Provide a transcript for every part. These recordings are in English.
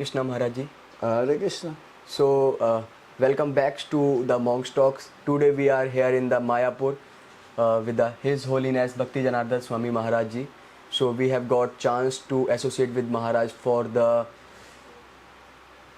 Krishna Maharaji. Hare Krishna. So, welcome back to the Monks Talks. Today we are here in the Mayapur with His Holiness Bhakti Janardana Swami Maharaji. So we have got chance to associate with Maharaj for the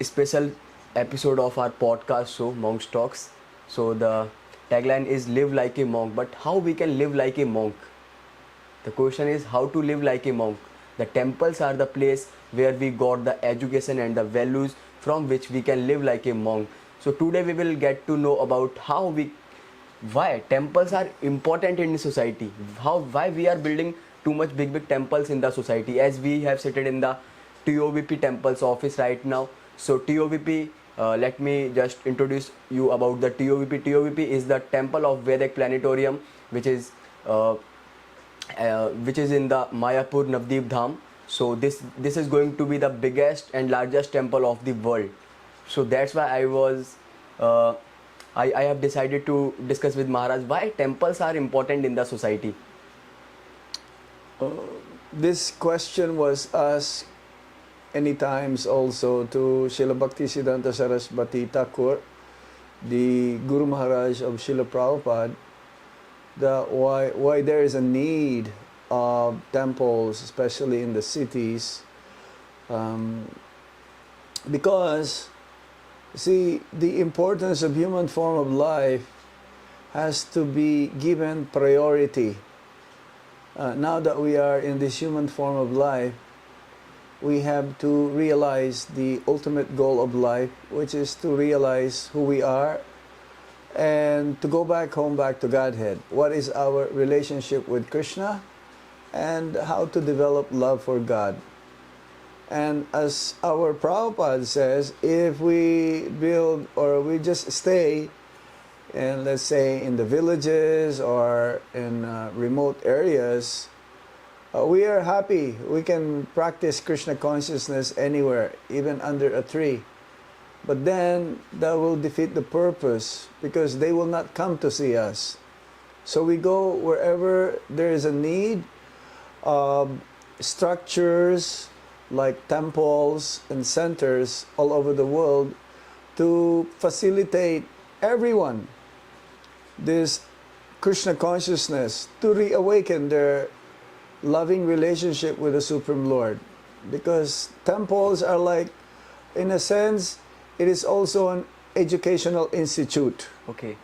special episode of our podcast show Monks Talks. So the tagline is "Live like a monk." But how we can live like a monk? The question is how to live like a monk. The temples are the place where we got the education and the values from which we can live like a monk. So today we will get to know about why temples are important in society, why we are building too much big temples in the society, as we have seated in the TOVP temples office right now. So TOVP, let me just introduce you about the TOVP. TOVP is the temple of Vedic Planetarium, which is in the Mayapur Navdeep Dham. So this is going to be the biggest and largest temple of the world. So that's why I have decided to discuss with Maharaj why temples are important in the society. This question was asked many times also to Srila Bhaktisiddhanta Saraswati Thakur, the Guru Maharaj of Srila Prabhupada, why there is a need of temples, especially in the cities, because see, the importance of human form of life has to be given priority. Now that we are in this human form of life, we have to realize the ultimate goal of life, which is to realize who we are and to go back home, back to Godhead. What is our relationship with Krishna and how to develop love for God. And as our Prabhupada says, if we build or we just stay in, let's say, in the villages or in remote areas, we are happy. We can practice Krishna consciousness anywhere, even under a tree. But then that will defeat the purpose because they will not come to see us. So we go wherever there is a need of structures like temples and centers all over the world to facilitate everyone this Krishna consciousness, to reawaken their loving relationship with the Supreme Lord. Because temples are like, in a sense, it is also an educational institute. Okay.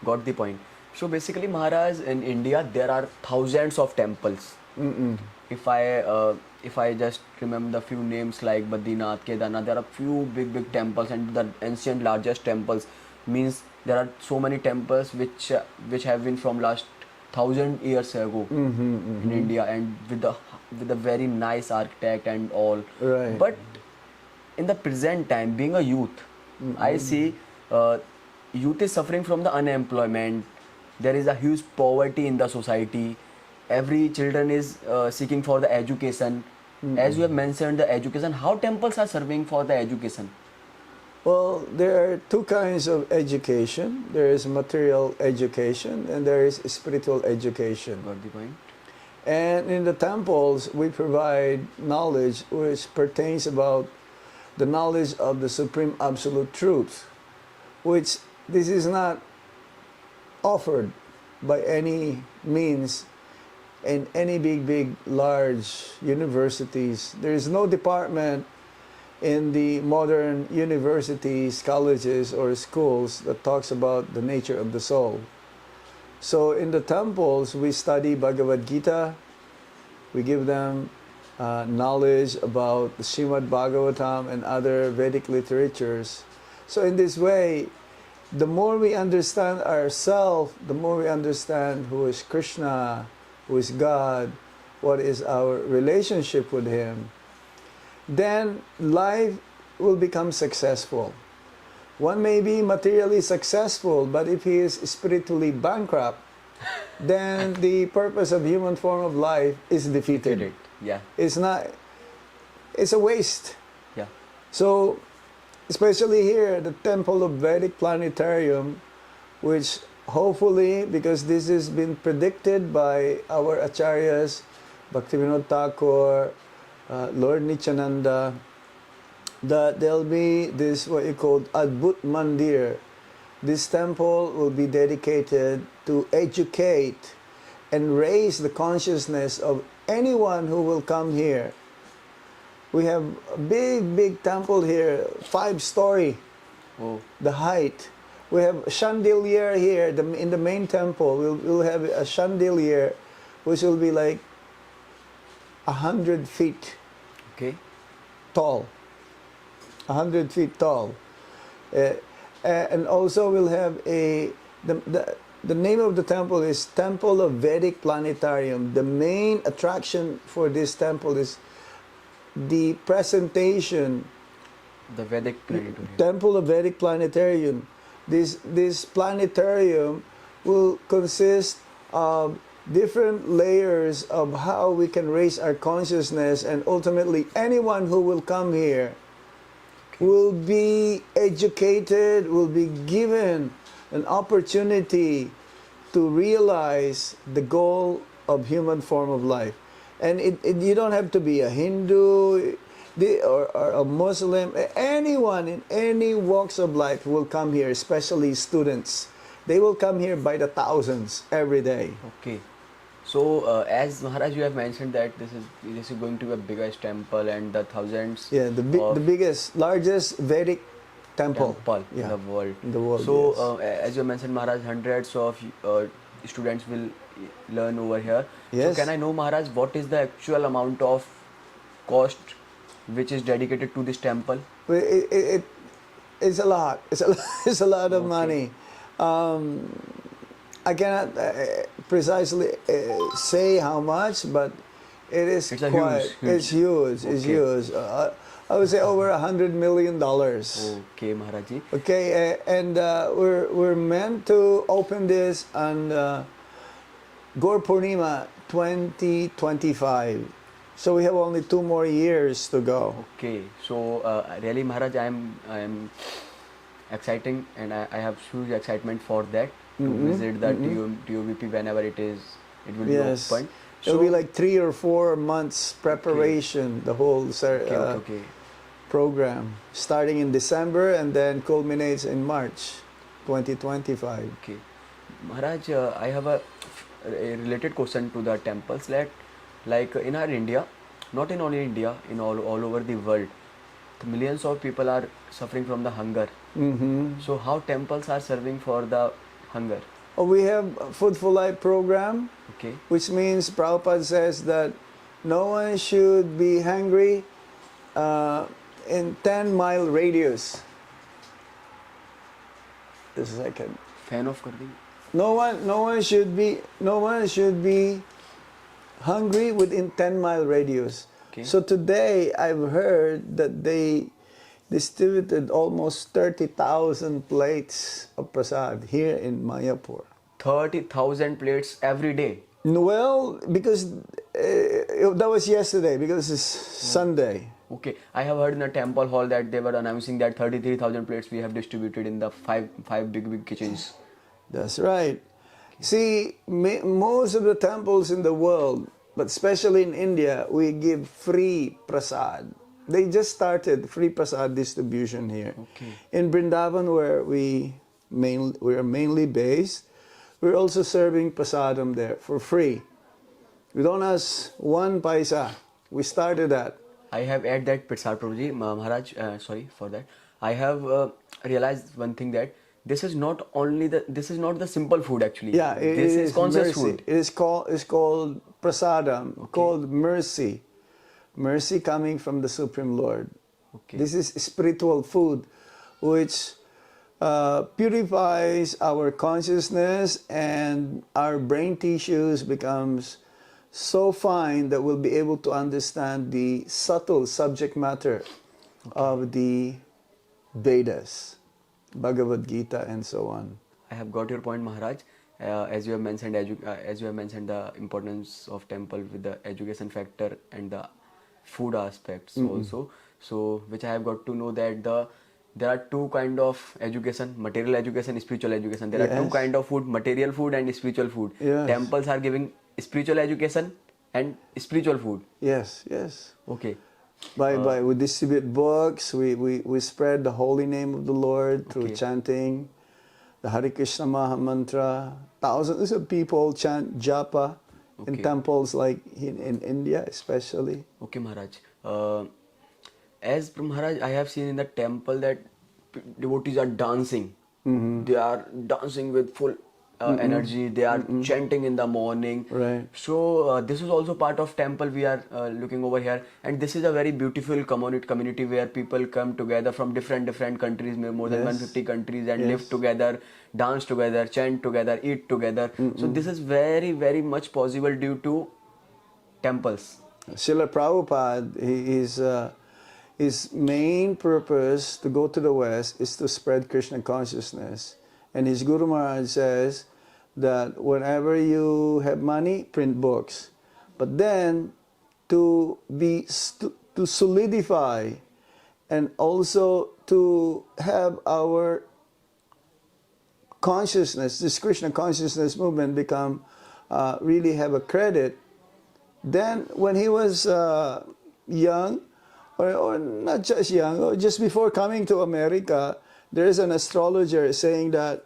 Got the point. So basically, Maharaj, in India there are thousands of temples. If I just remember the few names like Badrinath, Kedarnath, there are few big temples, and the ancient largest temples means there are so many temples which have been from last 1,000 years ago in India, and with a very nice architect and all. Right. But in the present time, being a youth, I see youth is suffering from the unemployment. There is a huge poverty in the society. Every children is seeking for the education. As you have mentioned, the education, how temples are serving for the education? Well, there are two kinds of education. There is material education and there is spiritual education. Got the point. And in the temples, we provide knowledge which pertains about the knowledge of the Supreme Absolute Truth, which this is not offered by any means in any big, large universities. There is no department in the modern universities, colleges, or schools that talks about the nature of the soul. So in the temples, we study Bhagavad Gita. We give them knowledge about the Srimad Bhagavatam and other Vedic literatures. So in this way, the more we understand ourselves, the more we understand who is Krishna, who is God, what is our relationship with Him, then life will become successful. One may be materially successful, but if he is spiritually bankrupt, then the purpose of human form of life is defeated. Yeah. It's a waste. Yeah. So, especially here, the Temple of Vedic Planetarium, which hopefully, because this has been predicted by our acharyas, Bhaktivinoda Thakur, Lord Nityananda, that there'll be this what you call Adbhut Mandir. This temple will be dedicated to educate and raise the consciousness of anyone who will come here. We have a big temple here, 5-story, Oh, the height. We have a chandelier here in the main temple. We'll have a chandelier which will be like 100 feet okay. tall. 100 feet tall. And also we'll have the name of the temple is Temple of Vedic Planetarium. The main attraction for this temple is the presentation. The Vedic planetarium. Temple of Vedic Planetarium. This planetarium will consist of different layers of how we can raise our consciousness, and ultimately anyone who will come here will be educated, will be given an opportunity to realize the goal of human form of life. And you don't have to be a Hindu or a Muslim. Anyone in any walks of life will come here, especially students. They will come here by the thousands every day. Okay. So, as Maharaj, you have mentioned that this is going to be a biggest temple and the thousands. Yeah, the biggest, largest Vedic temple in the world. In the world. So, yes. as you mentioned, Maharaj, hundreds of students will learn over here. Yes. So, can I know, Maharaj, what is the actual amount of cost which is dedicated to this temple? It's a lot. It's a lot of money. I cannot precisely say how much, but it's quite. Huge. It's huge. It's huge. I would say over $100 million. Okay, Maharaji. Okay, and we're meant to open this on Gaur Purnima 2025. So we have only 2 more years to go. Okay, so really, Maharaj, I am exciting, and I have huge excitement for that to visit the TOVP whenever it will be open. It'll be like 3 or 4 months preparation, the whole program, starting in December and then culminates in March 2025. Okay, Maharaj, I have a related question to the temples. Like in our India, not in only India, in all over the world, millions of people are suffering from the hunger. So how temples are serving for the hunger? We have a Food for Life program, which means Prabhupada says that no one should be hungry in 10-mile radius. Just a second. Fan off kar di. No one should be hungry within 10-mile radius. So today I've heard that they distributed almost 30,000 plates of Prasad here in Mayapur. 30,000 plates every day? Well, because that was yesterday, because it's Sunday. Okay, I have heard in the temple hall that they were announcing that 33,000 plates we have distributed in the five big kitchens. That's right. See, most of the temples in the world, but especially in India, we give free prasad. They just started free prasad distribution here. In Vrindavan, where we are mainly based, we're also serving prasadam there for free. We don't ask 1 paisa. We started that. I have added that Prasad Prabhuji, Maharaj, sorry for that. I have realized one thing, that this is not the simple food actually. Yeah, this is conscious mercy. food. It's called prasadam, called mercy. Mercy coming from the Supreme Lord. This is spiritual food which purifies our consciousness, and our brain tissues becomes so fine that we'll be able to understand the subtle subject matter of the Vedas, Bhagavad Gita, and so on. I have got your point, Maharaj. As you have mentioned, the importance of temple with the education factor and the food aspects also. So, which I have got to know that there are 2 kind of education: material education, spiritual education. There are 2 kind of food: material food and spiritual food. Temples are giving spiritual education, And spiritual food. Yes, yes. Okay. We distribute books, we spread the holy name of the Lord through Okay. chanting the Hare Krishna Maha Mantra. Thousands of people chant japa in Okay. temples like in India especially. Okay, Maharaj. As per Maharaj, I have seen in the temple that devotees are dancing. They are dancing with full energy. They are chanting in the morning. Right. So this is also part of temple we are looking over here, and this is a very beautiful community where people come together from different countries, more than Yes. 150 countries, and Yes. live together, dance together, chant together, eat together. So this is very much possible due to temples. Srila Prabhupada, his main purpose to go to the West is to spread Krishna consciousness. And his Guru Maharaj says that whenever you have money, print books. But then to solidify and also to have our consciousness, this Krishna consciousness movement become really have a credit. Then when he was young, or not just young, or just before coming to America, there is an astrologer saying that,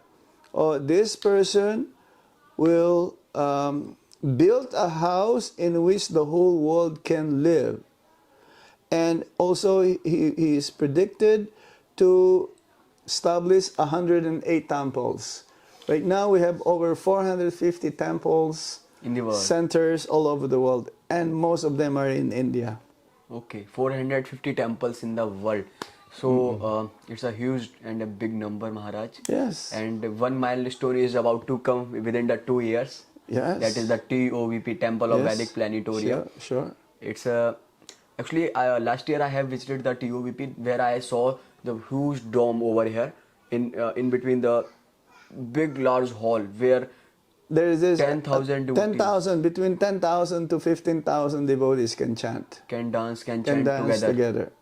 oh, this person will build a house in which the whole world can live. And also he is predicted to establish 108 temples. Right now we have over 450 temples In the world. centers all over the world, and most of them are in India. Okay, 450 temples in the world. So it's a huge and a big number, Maharaj. Yes. And one milestone is about to come within the 2 years. Yes. That is the TOVP, Temple of Yes. Vedic Planetarium. Sure. It's actually last year I have visited the TOVP where I saw the huge dome over here in between the big large hall where There is this 10,000 devotees. 10,000, between 10,000 to 15,000 devotees can chant, can dance, can can chant dance together.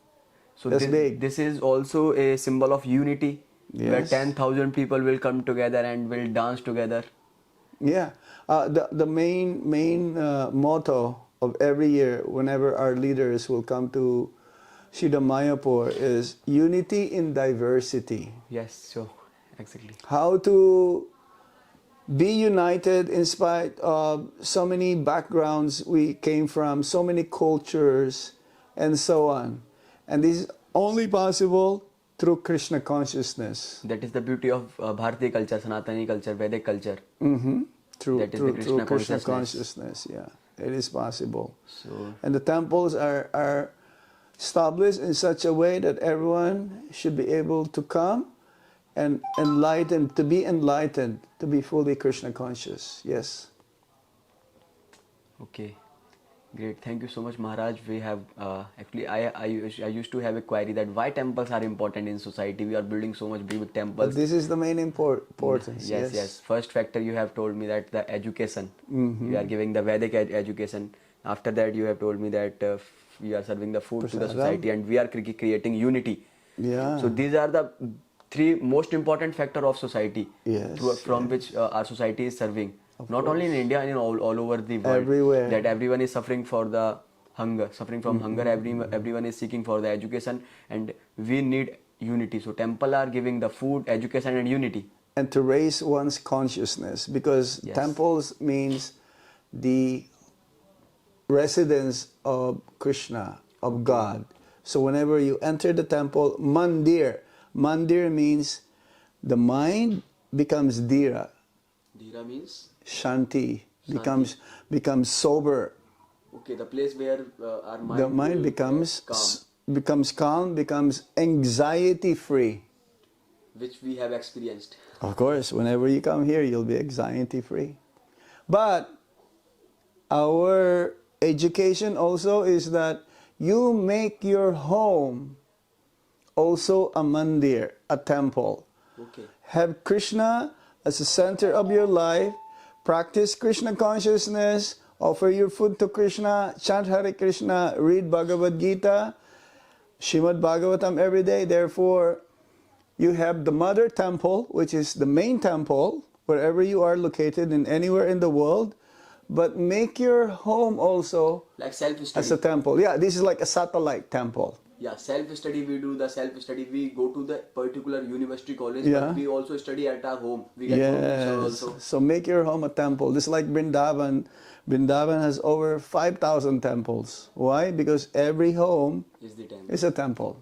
So That's big. this is also a symbol of unity, where Yes. 10,000 people will come together and will dance together. Yeah. The main motto of every year, whenever our leaders will come to Shida Mayapur, is unity in diversity. Yes, so exactly. How to be united in spite of so many backgrounds we came from, so many cultures, and so on. And this is only possible through Krishna consciousness. That is the beauty of Bharati culture, Sanatani culture, Vedic culture. Through That is the Krishna consciousness. consciousness, yeah. It is possible. So And the temples are established in such a way that everyone should be able to come and to be fully Krishna conscious. Yes. okay, great. Thank you so much, Maharaj. We have actually I used to have a query that why temples are important in society. We are building so much big But temples. this is the main importance. Yes. First factor you have told me that the education. You are giving the Vedic education. After that you have told me that we are serving the food to the Prasad. society and we are creating unity. Yeah. So these are the three most important factor of society. Yes, From which our society is serving. Not only in India, in all over the world. Everywhere. That everyone is suffering for the hunger, suffering from hunger. Everyone is seeking for the education, and we need unity. So temple are giving the food, education, and unity. And to raise one's consciousness, because Yes. temples means the residence of Krishna, of God. So whenever you enter the temple, mandir means the mind becomes dhira, Dhira means shanti, becomes sober. okay, the place where our mind, The mind becomes calm, becomes anxiety free. which we have experienced. Of course, whenever you come here, you'll be anxiety free. But our education also is that you make your home also a mandir, a temple. Okay. Have Krishna as the center of your life, practice Krishna consciousness, offer your food to Krishna, chant Hare Krishna, read Bhagavad Gita, Shrimad Bhagavatam every day. Therefore, you have the mother temple, which is the main temple, wherever you are located in anywhere in the world. but make your home also Like self-study. as a temple. Yeah, this is like a satellite temple. Yeah, self-study, we do the self-study. We go to the particular university college, Yeah. but we also study at our home. We get home tuition Yes. also. So make your home a temple. This is like Vrindavan. Vrindavan has over 5,000 temples. Why? Because every home Is the temple. is a temple.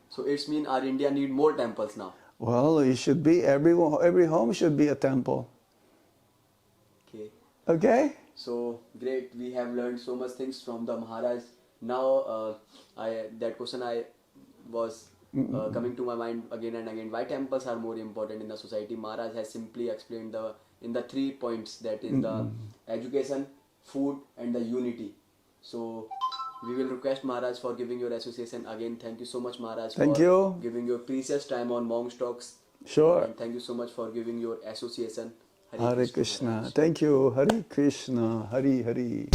So it's mean our India need more temples now. Well, it should be every home should be a temple. Okay. Okay? So great. We have learned so much things from the Maharaj. Now, that question I was coming to my mind again and again. Why temples are more important in the society? Maharaj has simply explained in the 3 points, that is the education, food, and the unity. So we will request Maharaj for giving your association again. Thank you so much, Maharaj, Thank for you. giving your precious time on Monks Talks. Sure. And thank you so much for giving your association. Hare Krishna. Maharaj. Thank you. Hare Krishna. Hari Hari.